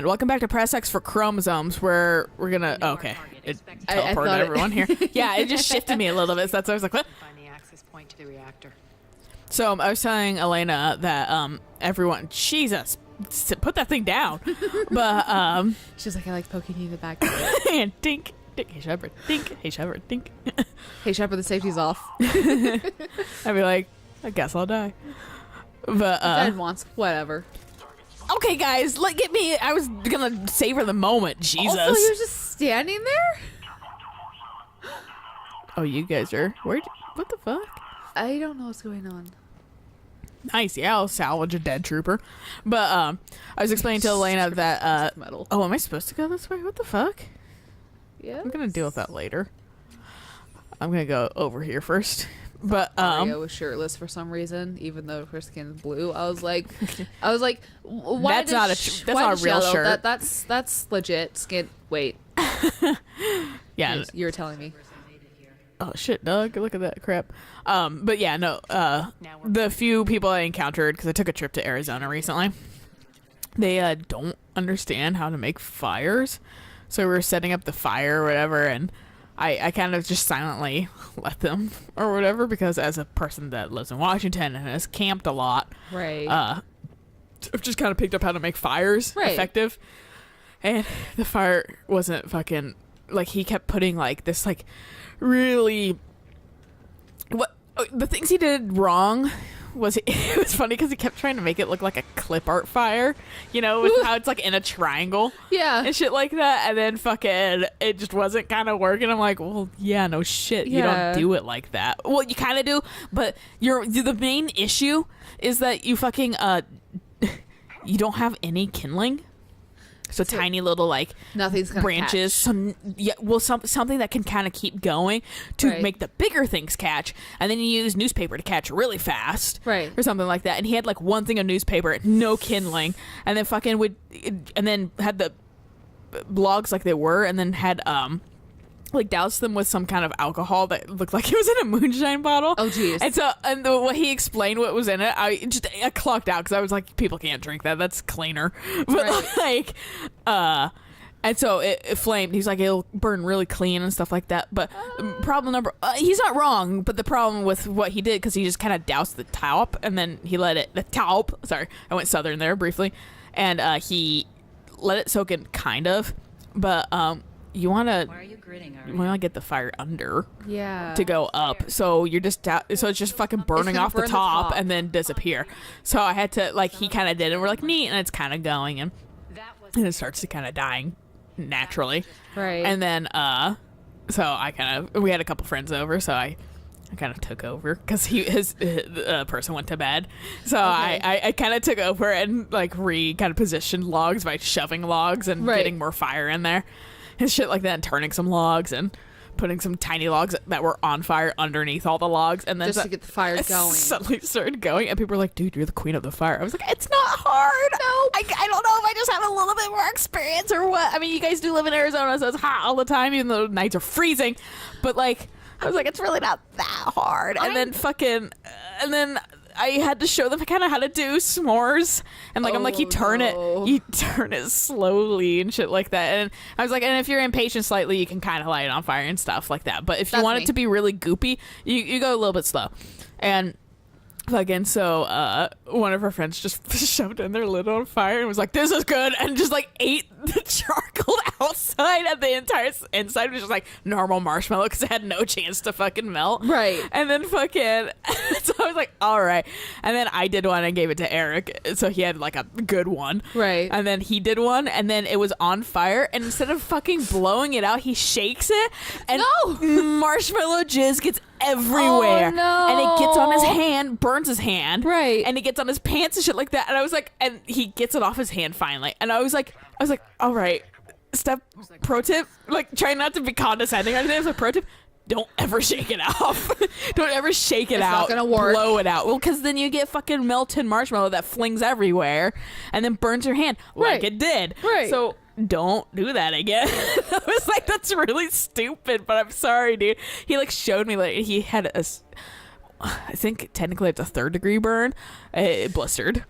Welcome back to Press X for Chromosomes, where we're gonna... Oh, okay. It teleported everyone here. Yeah, it just shifted me a little bit, so that's why I was like, what? Find the access point to the reactor. So I was telling Alayna that everyone... Jesus, put that thing down. But... She's like, I like poking you in the back. and dink, dink, hey Shepard, dink, hey Shepard, dink. Hey Shepard, the safety's off. I'd be like, I guess I'll die. But Dead once, whatever. Okay, guys, get me. I was gonna savor the moment. Jesus. Also, he was just standing there. Oh, you guys are where? What the fuck? I don't know what's going on. Nice, yeah. I'll salvage a dead trooper. But I was explaining to Alayna that metal. oh, am I supposed to go this way? What the fuck? Yeah. I'm gonna deal with that later. I'm gonna go over here first. But Mario was shirtless for some reason, even though her skin's blue. I was like, why? That's not a real yellow? shirt. That's legit skin. Wait. Yeah. You were telling me. Oh shit, Doug! Look at that crap. But yeah, no. The few people I encountered, because I took a trip to Arizona recently, they don't understand how to make fires. So we were setting up the fire or whatever, and I kind of just silently let them or whatever, because as a person that lives in Washington and has camped a lot, Right. I've just kind of picked up how to make fires effective. And the fire wasn't fucking, like, he kept putting like this like really, the things he did wrong was, it was funny because he kept trying to make it look like a clip art fire, you know, with how it's like in a triangle, and shit like that, and then fucking it just wasn't kind of working. I'm like, well, yeah, no shit, you don't do it like that. Well, you kind of do, but the main issue is that you fucking you don't have any kindling. So tiny little like nothing's gonna branches. Catch. So yeah, well, something that can kind of keep going to make the bigger things catch, and then you use newspaper to catch really fast, or something like that. And he had like one thing of newspaper, no kindling, and then fucking had the logs like they were, and then had like doused them with some kind of alcohol that looked like it was in a moonshine bottle. Oh jeez. And so what he explained what was in it, I clocked out because I was like, people can't drink that, that's cleaner. But like and so it flamed. He's like, it'll burn really clean and stuff like that. But problem number he's not wrong, but the problem with what he did, because he just kind of doused the taupe, and then he let it sorry, I went southern there briefly, and he let it soak in kind of, but you want to get the fire under to go up, so you're just so it's just fucking burning off the top and then disappear. So I had to, like, he kind of did it, and we're like, neat, and it's kind of going, and it starts to kind of dying naturally, and then so we had a couple friends over, so I kind of took over because his person went to bed, so I kind of took over and like kind of positioned logs by shoving logs and getting more fire in there and shit like that, and turning some logs and putting some tiny logs that were on fire underneath all the logs, and then just to get the fire going. Suddenly started going, and people were like, dude, you're the queen of the fire. I was like, it's not hard. No, I don't know if I just have a little bit more experience or what. I mean, you guys do live in Arizona, so it's hot all the time, even though nights are freezing, but like, I was like, it's really not that hard. And then I had to show them kind of how to do s'mores, and like, I'm like, you turn it slowly and shit like that. And I was like, and if you're impatient slightly, you can kind of light it on fire and stuff like that. But if you want it to be really goopy, you go a little bit slow. And fucking so one of her friends just shoved in their lid on fire and was like, this is good, and just like ate the charcoal outside, and the entire inside was just like normal marshmallow because it had no chance to fucking melt. And then fucking so I was like, all right. And then I did one and gave it to Eric, so he had like a good one. And then he did one, and then it was on fire, and instead of fucking blowing it out, he shakes it, and marshmallow jizz gets everywhere. Oh, no. And it gets on his hand, burns his hand, and it gets on his pants and shit like that. And I was like, and he gets it off his hand finally, and I was like, all right, pro tip, like, try not to be condescending or anything. I was like, pro tip, don't ever shake it off. Don't ever shake it out. It's not gonna work. Blow it out. Well, because then you get fucking melted marshmallow that flings everywhere and then burns your hand like it did. So don't do that again. I was like, that's really stupid, but I'm sorry, dude. He like showed me, like, he had I think technically it's a 3rd degree burn. It blistered.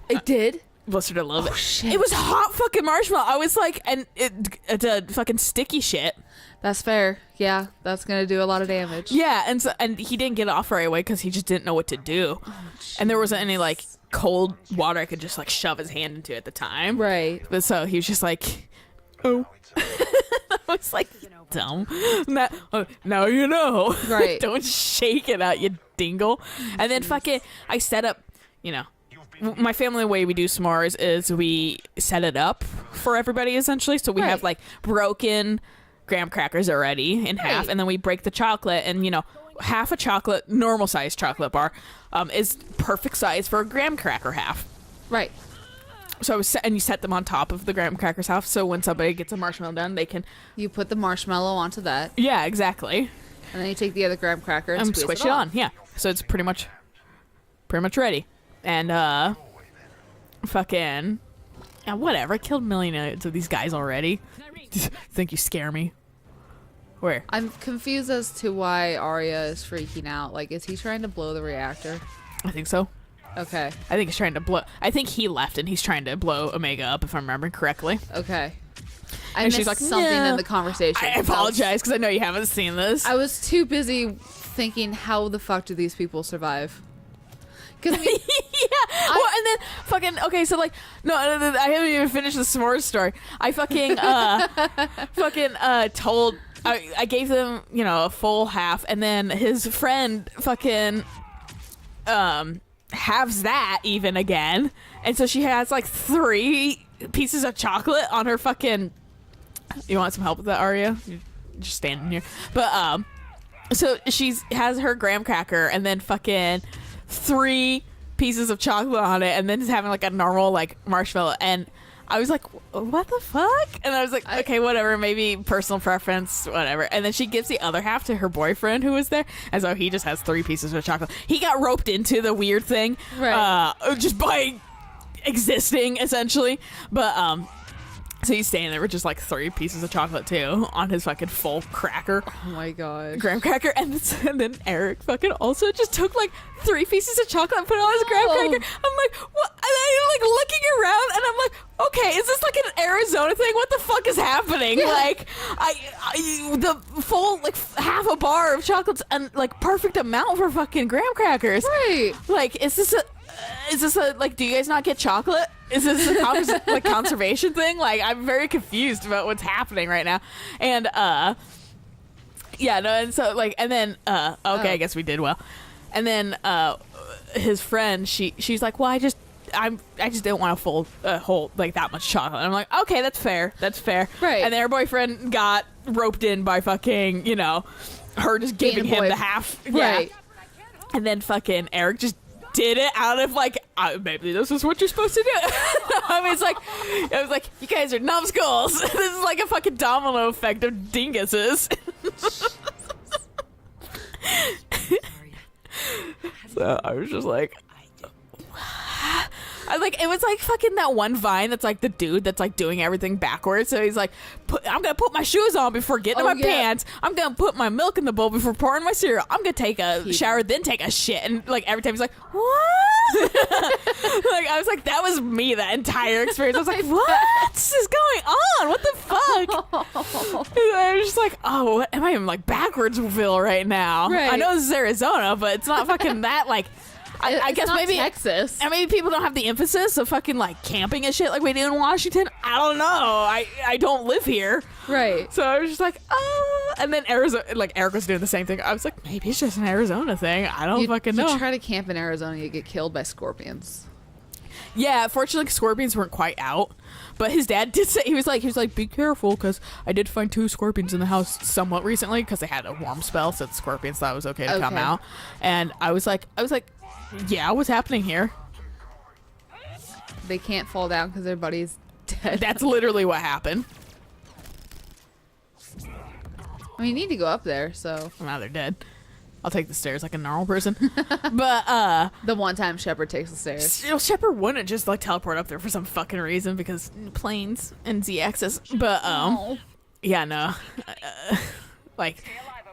It did? blistered a little bit. Shit. It was hot fucking marshmallow. I was like, and it's a fucking sticky shit. That's fair. Yeah, that's gonna do a lot of damage. Yeah, and he didn't get off right away because he just didn't know what to do. And there wasn't any like cold water I could just like shove his hand into at the time. Right. But so he was just like, oh. I was like, dumb. Now you know. Right. Don't shake it out, you dingle. And then fucking, I set up, you know, my family, the way we do s'mores is we set it up for everybody essentially. So we have like broken graham crackers already in half, and then we break the chocolate, and you know, half a chocolate, normal size chocolate bar is perfect size for a graham cracker half. Right. So and you set them on top of the graham crackers half, so when somebody gets a marshmallow done, they can. You put the marshmallow onto that. Yeah, exactly. And then you take the other graham cracker and switch it on. Yeah, so it's pretty much ready. And fucking, yeah, whatever. I killed millions of these guys already. Think you scare me? Where? I'm confused as to why Arya is freaking out. Like, is he trying to blow the reactor? I think so. Okay. I think he's trying to blow. I think he left and he's trying to blow Omega up, if I'm remembering correctly. Okay. I And missed she's like, something "No." in the conversation. I apologize because I know you haven't seen this. I was too busy thinking, how the fuck do these people survive? Because I mean, yeah. Well, and then fucking okay. So like, no, I haven't even finished the s'mores story. I fucking told. I gave them, you know, a full half, and then his friend fucking halves that even again, and so she has like 3 pieces of chocolate on her fucking. You want some help with that, Arya? You're just standing here, but so she's has her graham cracker, and then fucking 3 pieces of chocolate on it, and then just having like a normal like marshmallow, and I was like, what the fuck? And I was like, okay, whatever, maybe personal preference, whatever. And then she gives the other half to her boyfriend who was there, and so he just has 3 pieces of chocolate. He got roped into the weird thing, right? Just by existing essentially, but so he's staying there with just like 3 pieces of chocolate too on his fucking full cracker. Oh my god. Graham cracker, and then Eric fucking also just took like 3 pieces of chocolate and put it on his graham cracker. I'm like, what? And I'm like looking around, and I'm like, okay, is this like an Arizona thing? What the fuck is happening? Yeah. Like, the full like half a bar of chocolates and like perfect amount for fucking graham crackers. Right. Like, is this a like? Do you guys not get chocolate? Is this a like conservation thing? Like, I'm very confused about what's happening right now. And yeah, no, and so like, and then I guess we did well. And then his friend, she's like, well, I just didn't want a full whole like that much chocolate. And I'm like, okay, that's fair. Right. And then her boyfriend got roped in by fucking, you know, her just giving him the half. Right. Yeah. And then fucking Eric just did it out of like, maybe this is what you're supposed to do. I was like, you guys are numbskulls. This is like a fucking domino effect of dinguses. So I was just like, it was like fucking that one Vine that's like the dude that's like doing everything backwards. So he's like, I'm gonna put my shoes on before getting in my pants. I'm gonna put my milk in the bowl before pouring my cereal. I'm gonna take a shower, then take a shit. And like every time he's like, what? Like I was like, that was me that entire experience. I was like, what is going on? What the fuck? I was just like, oh, am I in like backwardsville right now? Right. I know this is Arizona, but it's not fucking that like. I guess maybe Texas. And maybe people don't have the emphasis of fucking like camping and shit like we do in Washington. I don't know. I don't live here. Right. So I was just like, oh. And then Arizona, like Eric was doing the same thing. I was like, maybe it's just an Arizona thing. I don't fucking know. You try to camp in Arizona, you get killed by scorpions. Yeah, fortunately scorpions weren't quite out. But his dad did say, he was like, be careful, because I did find 2 scorpions in the house somewhat recently, because they had a warm spell, so the scorpions thought it was okay to come out. And I was like, yeah, what's happening here? They can't fall down because their buddy's dead. That's literally what happened. I mean, you need to go up there, so. Well, now they're dead. I'll take the stairs like a normal person. But the one time Shepard takes the stairs. Shepard wouldn't just like teleport up there for some fucking reason because planes and Z-axis. But yeah, no. Like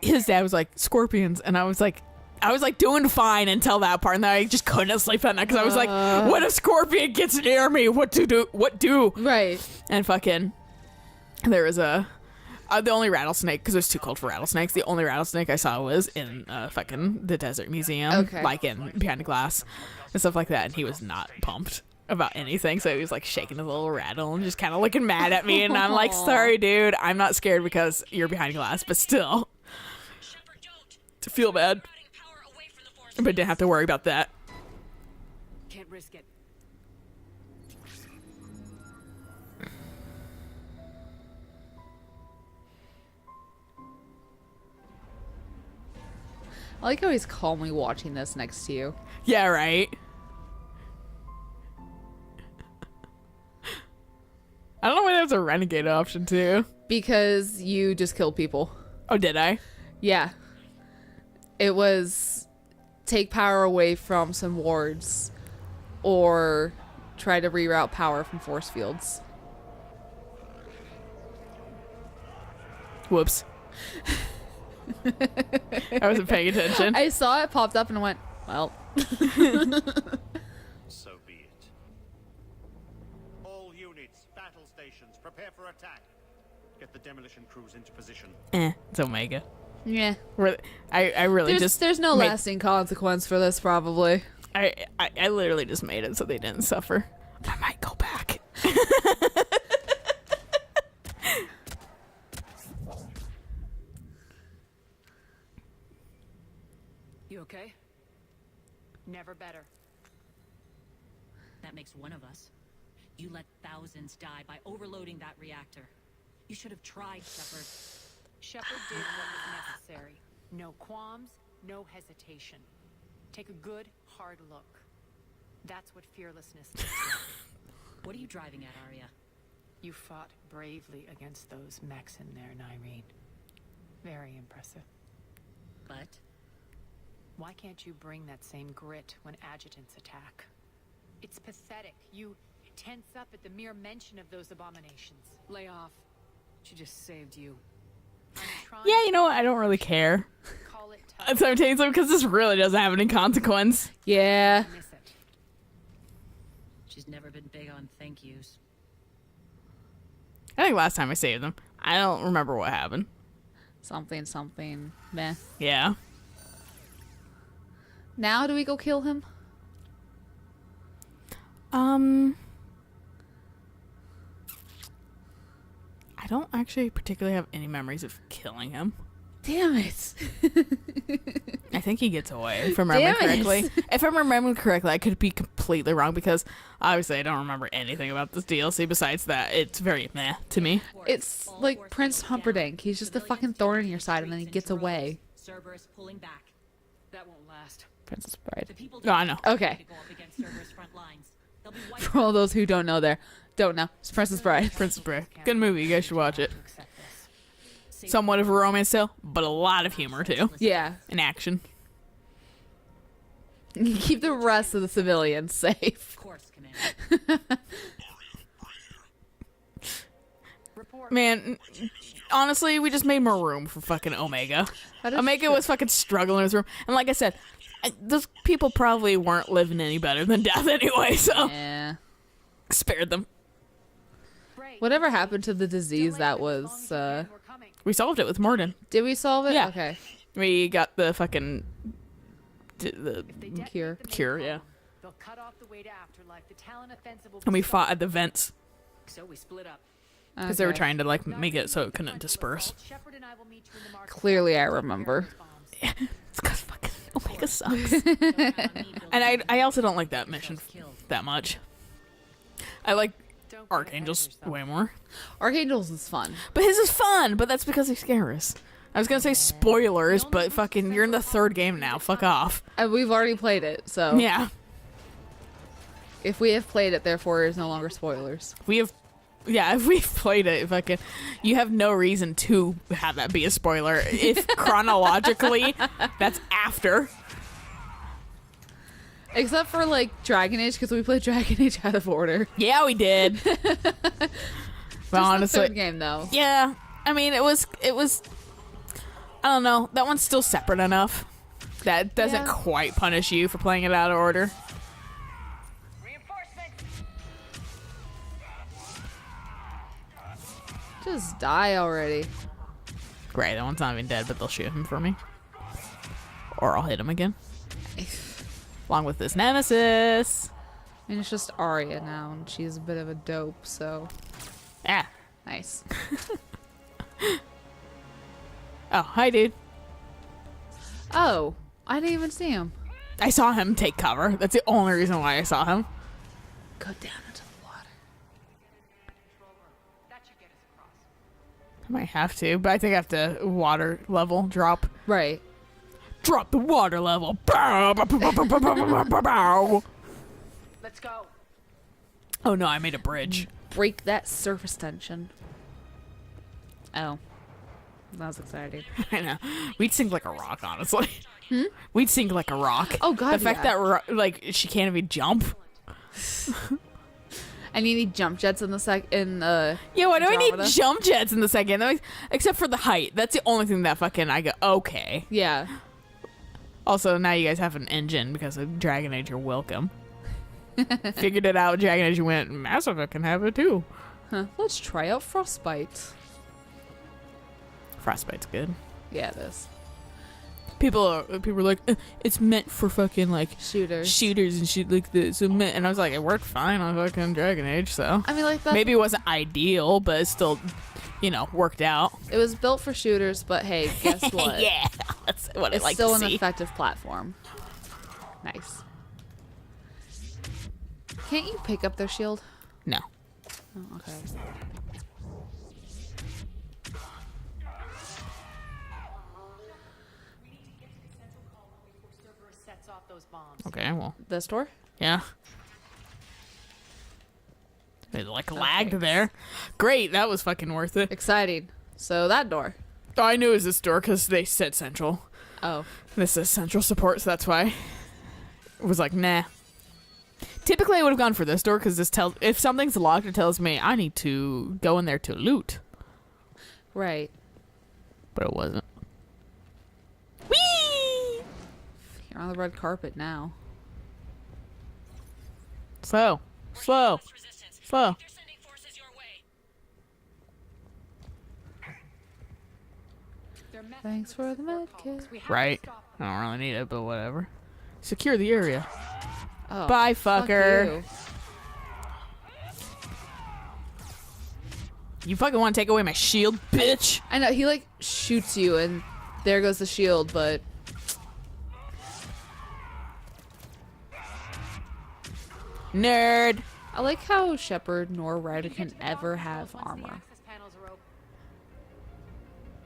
his dad was like scorpions, and I was like, I was like doing fine until that part, and then I just couldn't sleep that night because I was like, what if Scorpion gets near me? What do? Right. And fucking, there was the only rattlesnake, because it was too cold for rattlesnakes. The only rattlesnake I saw was in fucking the Desert Museum, like in behind the glass and stuff like that. And he was not pumped about anything, so he was like shaking his little rattle and just kind of looking mad at me. And I'm like, sorry, dude, I'm not scared because you're behind glass, but still, to feel bad. But didn't have to worry about that. Can't risk it. I like how he's calmly watching this next to you. Yeah, right. I don't know why that was a renegade option too. Because you just killed people. Oh, did I? Yeah. It was take power away from some wards or try to reroute power from force fields. Whoops. I wasn't paying attention. I saw it popped up and went, well. So be it. All units, battle stations, prepare for attack. Get the demolition crews into position. It's Omega. Yeah. I really There's no lasting consequence for this, probably. I literally just made it so they didn't suffer. I might go back. You okay? Never better. That makes one of us. You let thousands die by overloading that reactor. You should have tried, Shepard. Shepard did what was necessary. No qualms, no hesitation. Take a good, hard look. That's what fearlessness does. What are you driving at, Arya? You fought bravely against those mechs in there, Nyreen. Very impressive. But Why can't you bring that same grit when adjutants attack? It's pathetic. You tense up at the mere mention of those abominations. Lay off. She just saved you. Yeah, you know what? I don't really care. Call it So I'm telling you something, because this really doesn't have any consequence. Yeah. miss it. she's never been big on thank yous. I think last time I saved them, I don't remember what happened. Something. Meh. Yeah. Now do we go kill him? I don't actually particularly have any memories of killing him. Damn it. I think he gets away, if I'm remembering correctly. If I'm remembering correctly, I could be completely wrong because obviously I don't remember anything about this DLC besides that it's very meh to me. It's like Prince Humperdinck. He's just a fucking thorn in your side and then he gets away. Cerberus pulling back. That won't last. Princess Bride. The people Oh, I know. Okay. go up against Cerberus front lines. They'll be wiped For all those who don't know, it's Princess Bride. Princess Bride. Good movie. You guys should watch it. To accept this. Somewhat of a romance tale, but a lot of humor too. Yeah. And action. Keep the rest of the civilians safe. Of course, Commander. Report. Man, honestly, we just made more room for fucking Omega. That is Omega true. was fucking struggling in his room. And like I said, those people probably weren't living any better than death anyway, so Yeah. spared them. Bray, Whatever happened to the disease delay that them as long was, as you can. We're coming. We solved it with Morden. did we solve it? Yeah. Okay. We got the fucking... the If they detonate Cure. the main Cure, yeah. column, they'll cut off the way to afterlife. The Talon offensive will be And we stopped. fought at the vents. So we split up. Because they were Okay. trying to like make it so it couldn't disperse. Shepard and I will meet you in the market. Clearly I remember. It's because fucking Omega sucks. And I also don't like that mission that much. I like Archangel's way more. Archangels is fun. But his is fun, but that's because he's Garrus. I was gonna say spoilers, but fucking you're in the third game now. Fuck off. And we've already played it, so Yeah. if we have played it, therefore it is no longer spoilers. If we've played it, fucking, you have no reason to have that be a spoiler. If chronologically, that's after. Except for like Dragon Age, because we played Dragon Age out of order. Yeah, we did. But Just honestly, the third game though. yeah. I mean, it was. I don't know. That one's still separate enough That doesn't Yeah. quite punish you for playing it out of order. Just die already. Great, that one's not even dead, but they'll shoot him for me. Or I'll hit him again. Along with this nemesis. I mean, it's just Arya now, and she's a bit of a dope, so Ah. nice. Oh, hi, dude. Oh, I didn't even see him. I saw him take cover. That's the only reason why I saw him. Go down into the water. That should get us across. I might have to, but I think I have to water level drop. Right. Drop the water level. Bow, bow, bow, bow, bow, bow, bow, bow. Let's go. Oh no, I made a bridge. Break that surface tension. Oh. That was exciting. I know. We'd sink like a rock, honestly. We'd sink like a rock. Oh, God, The fact yeah. that like she can't even jump. And you need jump jets in the Yeah, why do I need Andromeda? jump jets in the second? Except for the height. That's the only thing that fucking I go, okay. Yeah. Also, now you guys have an engine because of Dragon Age. You're welcome. Figured it out. Dragon Age. You went, Mass Effect can have it too. Huh. Let's try out Frostbite. Frostbite's good. Yeah, it is. People are like, it's meant for fucking like Shooters. shooters and shit like this. And I was like, it worked fine on fucking Dragon Age, so. I mean, like, that. Maybe it wasn't ideal, but it still, worked out. It was built for shooters, but hey, guess what? Yeah, that's what It's I like still to an see. effective platform. Nice. Can't you pick up their shield? No. Oh, okay. Sets off those bombs. Okay, well, This door? yeah. It like lagged there. Great, that was fucking worth it. Exciting. So that door. Oh, I knew it was this door because they said central. Oh. This is central support, so that's why. It was like, nah. Typically, I would have gone for this door because this tells if something's locked, it tells me I need to go in there to loot. Right. But it wasn't. Whee! You're on the red carpet now. Slow. Slow. Slow. They're sending forces your way. They're messing Thanks with for the support med columns. kit. We have Right. to stop I them. don't really need it, but whatever. Secure the area. Oh. Bye, fuck fucker. you. You fucking want to take away my shield, bitch? I know, he like shoots you and there goes the shield, but Nerd. I like how Shepard nor Ryder can ever have Once the armor. access panels are open.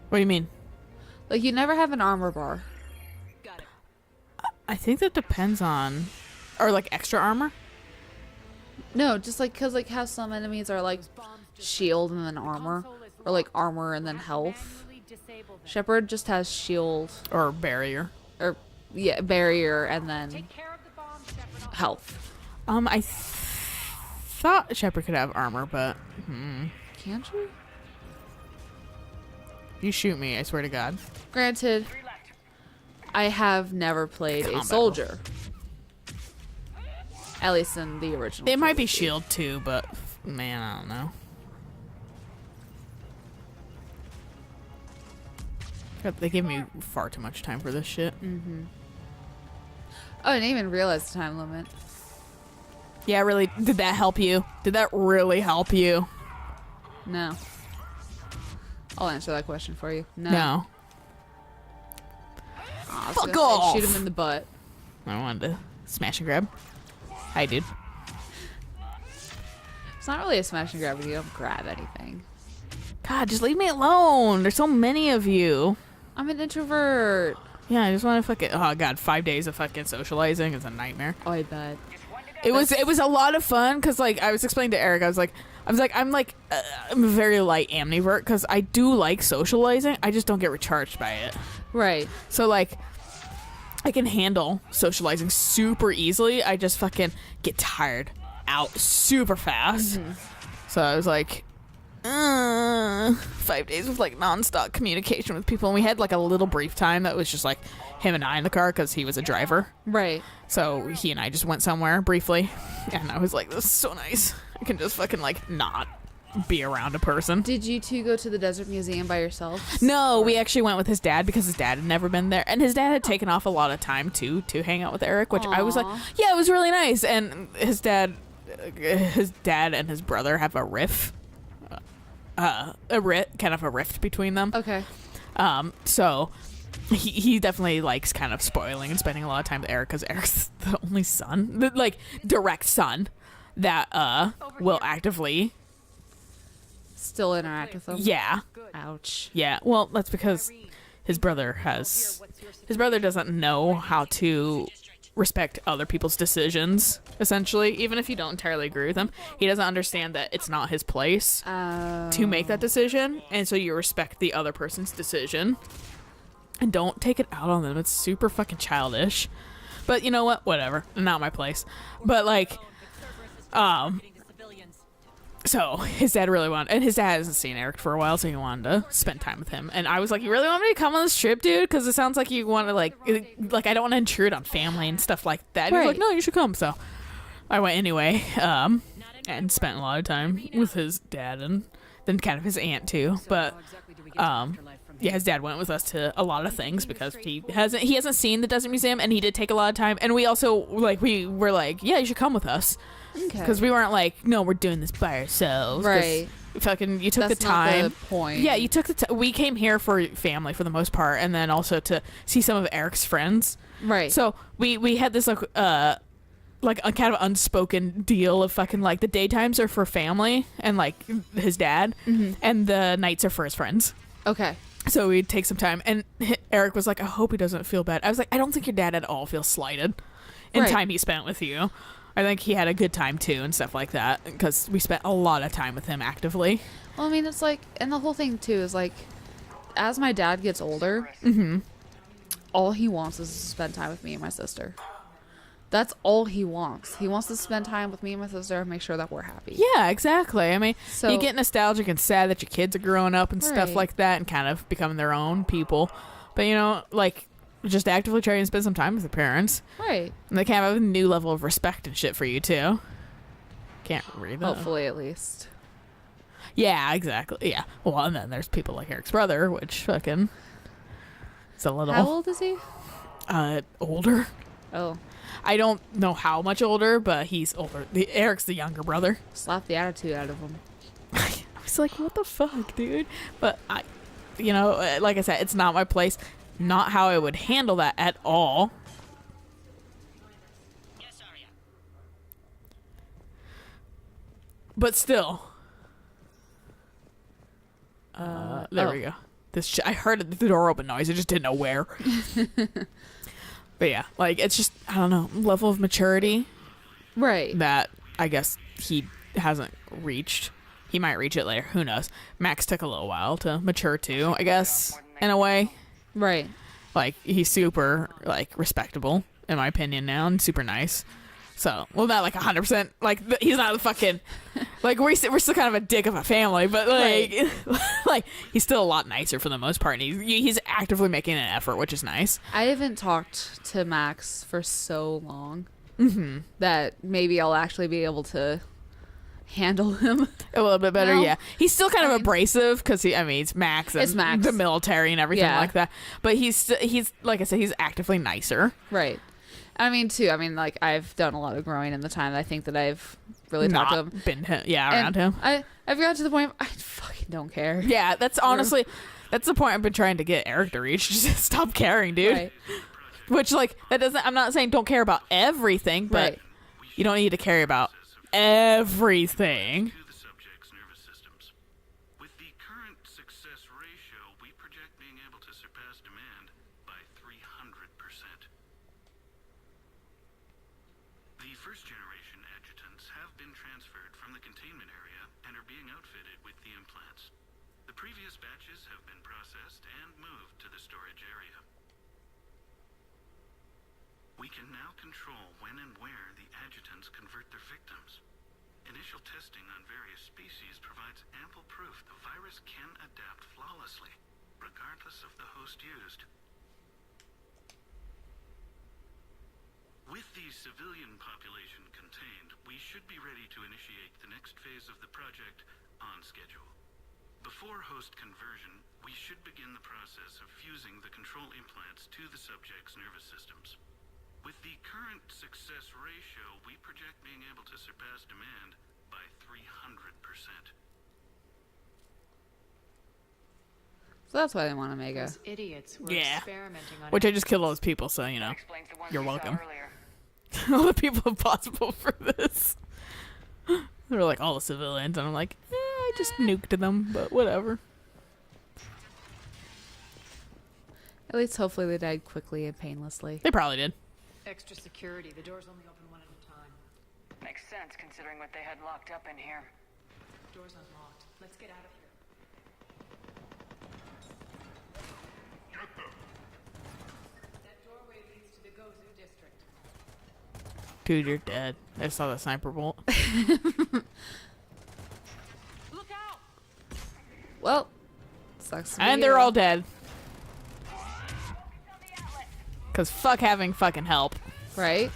What do you mean? Like, you never have an armor bar. Got it. I think that depends on, or like extra armor. No, just like, cause like how some enemies are like shield and then armor, or like armor and then health. Manually disable them. Shepard just has shield, Or barrier. or yeah, barrier and then Take care of the bomb, Shepard. I'll- health. I thought Shepard could have armor, but Can't you? if you shoot me, I swear to God. Granted, I have never played a Combat soldier. At least in the original. It might be trilogy. shield too, but man, I don't know. God, they give me far too much time for this shit. Oh, I didn't even realize the time limit. Yeah, really. Did that help you? Did that really help you? No. I'll answer that question for you. No. No. Aw, I was Fuck gonna say, off. Shoot him in the butt. I wanted to smash and grab. Hi, dude. It's not really a smash and grab when you don't grab anything. God, just leave me alone. There's so many of you. I'm an introvert. Yeah, I just want to fucking. Oh God, 5 days of fucking socializing is a nightmare. Oh, I bet. It was a lot of fun because like I was explaining to Eric, I'm a very light amnivert because I do like socializing. I just don't get recharged by it. Right. So like I can handle socializing super easily. I just fucking get tired out super fast. So I was like, 5 days of like nonstop communication with people, and we had like a little brief time that was just like him and I in the car because he was a driver. Right. So he and I just went somewhere briefly, and I was like, this is so nice. I can just fucking like not be around a person. Did you two go to the Desert Museum by yourselves? No, we actually went with his dad because his dad had never been there, and his dad had taken off a lot of time too to hang out with Eric, which I was like, yeah, it was really nice. And his dad and his brother have a rift between them. Okay. So he definitely likes kind of spoiling and spending a lot of time with Eric because Eric's the only son, the like direct son that will actively Still interact with them? yeah. Ouch. Yeah, well, that's because his brother doesn't know how to respect other people's decisions, essentially. Even if you don't entirely agree with him, he doesn't understand that it's not his place to make that decision, and so you respect the other person's decision and don't take it out on them. It's super fucking childish. But you know what? Whatever. Not my place. But like, so his dad really wanted, and his dad hasn't seen Eric for a while, so he wanted to spend time with him. And I was like, you really want me to come on this trip, dude? Because it sounds like you want to like I don't want to intrude on family and stuff like that. And he was like, no, you should come. So I went anyway, and spent a lot of time with his dad and then kind of his aunt too. But yeah, his dad went with us to a lot of things because he hasn't seen the Desert Museum, and he did take a lot of time. And we also we were like, yeah, you should come with us. Okay. Because we weren't like, no, we're doing this by ourselves. Right. Fucking, you took That's the time. not the point. Yeah, you took the time. We came here for family for the most part, and then also to see some of Eric's friends. Right. So we had this like a kind of unspoken deal of fucking like the daytimes are for family and like his dad, and the nights are for his friends. Okay. So we'd take some time, and Eric was like, I hope he doesn't feel bad. I was like, I don't think your dad at all feels slighted in time he spent with you. I think he had a good time too and stuff like that because we spent a lot of time with him actively. Well, I mean, it's like, and the whole thing too is like, as my dad gets older, all he wants is to spend time with me and my sister. That's all he wants. He wants to spend time with me and my sister and make sure that we're happy. Yeah, exactly. I mean, So- you get nostalgic and sad that your kids are growing up and stuff Right. like that and kind of becoming their own people. But, you know, like, just actively trying to spend some time with their parents. Right. And they kind of have a new level of respect and shit for you, too. Can't read that. Hopefully, at least. Yeah, exactly. Yeah. Well, and then there's people like Eric's brother, which fucking is a little How old is he? older. Oh, I don't know how much older, but he's older. Eric's the younger brother. slap the attitude out of him. I was like, what the fuck, dude? But I, you know, like I said, it's not my place. Not how I would handle that at all. But still. There we go. I heard the door open noise. I just didn't know where. But yeah, like, it's just, I don't know, level of maturity Right. that I guess he hasn't reached. He might reach it later. Who knows? Max took a little while to mature too, I guess, in a way. Right. Like, he's super, like, respectable, in my opinion now, and super nice. So, well, not like 100%. Like, he's not the fucking, like, we're still kind of a dick of a family, but, like, like, he's still a lot nicer for the most part, and he's actively making an effort, which is nice. I haven't talked to Max for so long that maybe I'll actually be able to handle him A little bit better, No. yeah. He's still kind of abrasive because he's Max and It's Max. the military and everything Yeah. like that. But he's like I said, he's actively nicer. Right. I mean, too. I mean, like, I've done a lot of growing in the time that I think that I've really talked to him. Not been around And him. I've gotten to the point of, I fucking don't care. Yeah, that's honestly that's the point I've been trying to get Eric to reach. Just stop caring, dude. Right. Which, like, that doesn't. I'm not saying don't care about everything, but Right. you don't need to care about everything. To the subject's nervous systems. With the current success ratio, we project being able to surpass demand by 300%. The previous batches have been processed and moved to the storage area. The first generation adjutants have been transferred from the containment area and are being outfitted with the implants. The previous batches have been processed and moved to the storage area. We can now control when and where the adjutants convert their victims. Initial testing on various species provides ample proof the virus can adapt flawlessly, regardless of the host used. With the civilian population contained, we should be ready to initiate the next phase of the project on schedule. Before host conversion, we should begin the process of fusing the control implants to the subject's nervous systems. With the current success ratio, we project being able to surpass demand by 300%. So that's why they want to make a. Those idiots were Yeah. experimenting on Which I just killed all those people, so, you know. Explains the ones You're we saw welcome. earlier. All the people possible for this. They were like, all the civilians, and I'm like, I just nuked them, but whatever. At least hopefully they died quickly and painlessly. They probably did. extra security. The doors only open one at a time. Makes sense considering what they had locked up in here. Doors unlocked. Let's get out of here. That doorway leads to the Gozu district. Dude, you're dead. I saw the sniper bolt. Look out! Well, sucks. to be And they're you. all dead. Because fuck having fucking help. Right?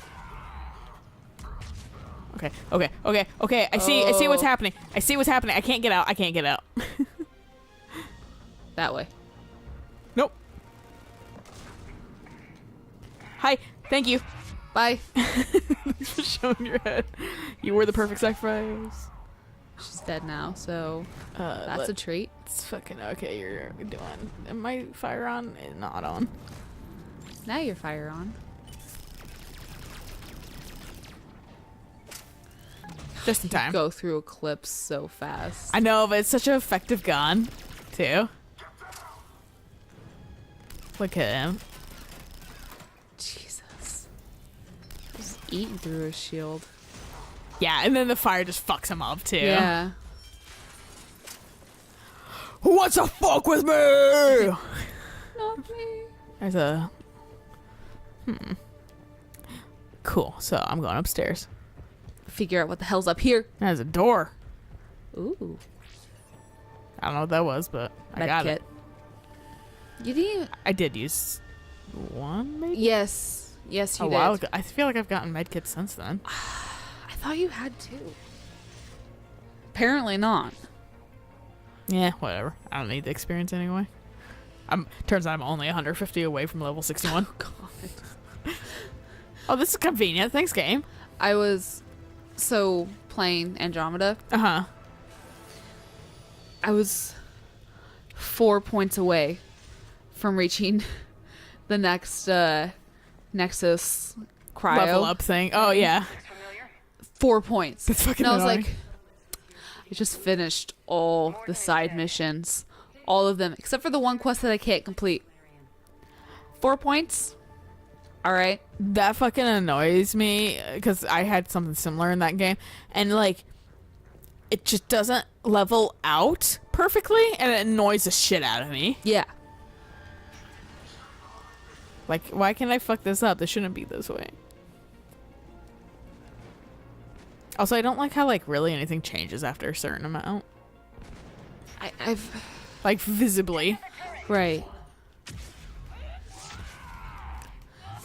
Okay. I see what's Oh. happening. I see what's happening. I can't get out. That way. Nope. Hi. Thank you. Bye. Thanks for showing your head. You were the perfect sacrifice. She's dead now, so that's a treat. It's fucking okay. You're doing. Am my fire on? Not on. Now your fire on. Just in time. Go through Eclipse so fast. I know, but it's such an effective gun, too. Look at him. Jesus. Just eating through his shield. Yeah, and then the fire just fucks him up, too. Yeah. Who wants to fuck with me? Not me. There's a... Cool, so I'm going upstairs. Figure out what the hell's up here. There's a door. Ooh. I don't know what that was, but I got it. You didn't even... I did use one, maybe? Yes. Yes, you A did. while ago. I feel like I've gotten medkits since then. I thought you had two. Apparently not. Yeah, whatever. I don't need the experience anyway. Turns out I'm only 150 away from level 61. God. Oh, this is convenient. Thanks, game. I was playing Andromeda. Uh-huh. I was 4 points away from reaching the next Nexus cryo. Level up thing. Oh, yeah. Looks familiar? 4 points. That's fucking and I was annoying. like, I just finished all the side missions. All of them. Except for the one quest that I can't complete. 4 points? Alright. That fucking annoys me because I had something similar in that game. And, like, it just doesn't level out perfectly and it annoys the shit out of me. Yeah. Like, why can't I fuck this up? This shouldn't be this way. Also, I don't like how, like, really anything changes after a certain amount. I've... Like, visibly. Right.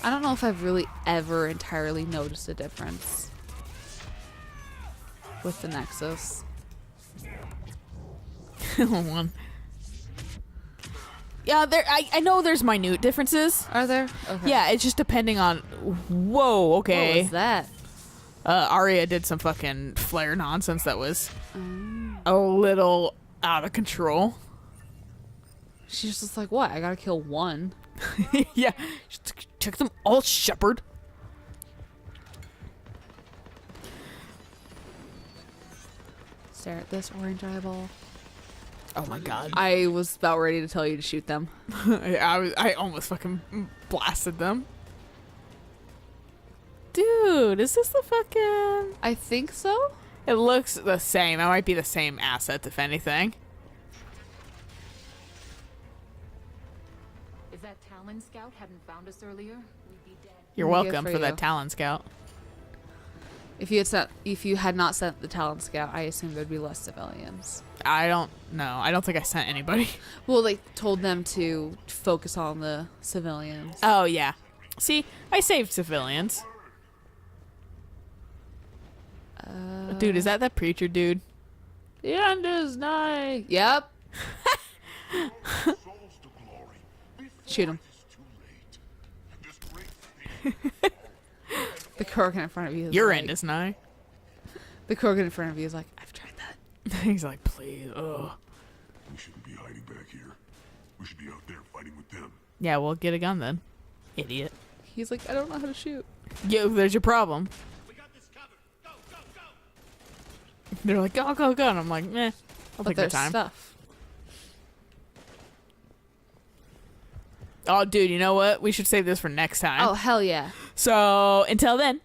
I don't know if I've really ever entirely noticed a difference with the Nexus. One. Yeah, I know there's minute differences. Are there? Okay. Yeah, it's just depending on... Whoa, okay. What was that? Arya did some fucking flare nonsense that was a little out of control. She's just like, what? I gotta kill one. Yeah, she took them all, shepherd. Stare at this orange eyeball. Oh my god. I was about ready to tell you to shoot them. I almost fucking blasted them. Dude, is this the fucking... I think so. It looks the same. That might be the same asset, if anything. If that Talon scout hadn't found us earlier, we'd be dead. You're Good welcome for for you. that Talon Scout. If you had not sent the Talon Scout, I assume there'd be less civilians. I don't know. I don't think I sent anybody. Well, they told them to focus on the civilians. Oh, yeah. See, I saved civilians. Dude, is that preacher dude? The end is nigh. Yep. Shoot him. The Krogan in front of you is Your like, end is nigh. The Krogan in front of you is like, I've tried that. He's like, please. Ugh. We shouldn't be hiding back here. We should be out there fighting with them. Yeah, well, get a gun then. Idiot. He's like, I don't know how to shoot. Yeah, there's your problem. We got this covered. Go, go, go! They're like, go, go, go. And I'm like, meh. I'll But take my there's time. stuff. Oh, dude, you know what? We should save this for next time. Oh, hell yeah. So, until then,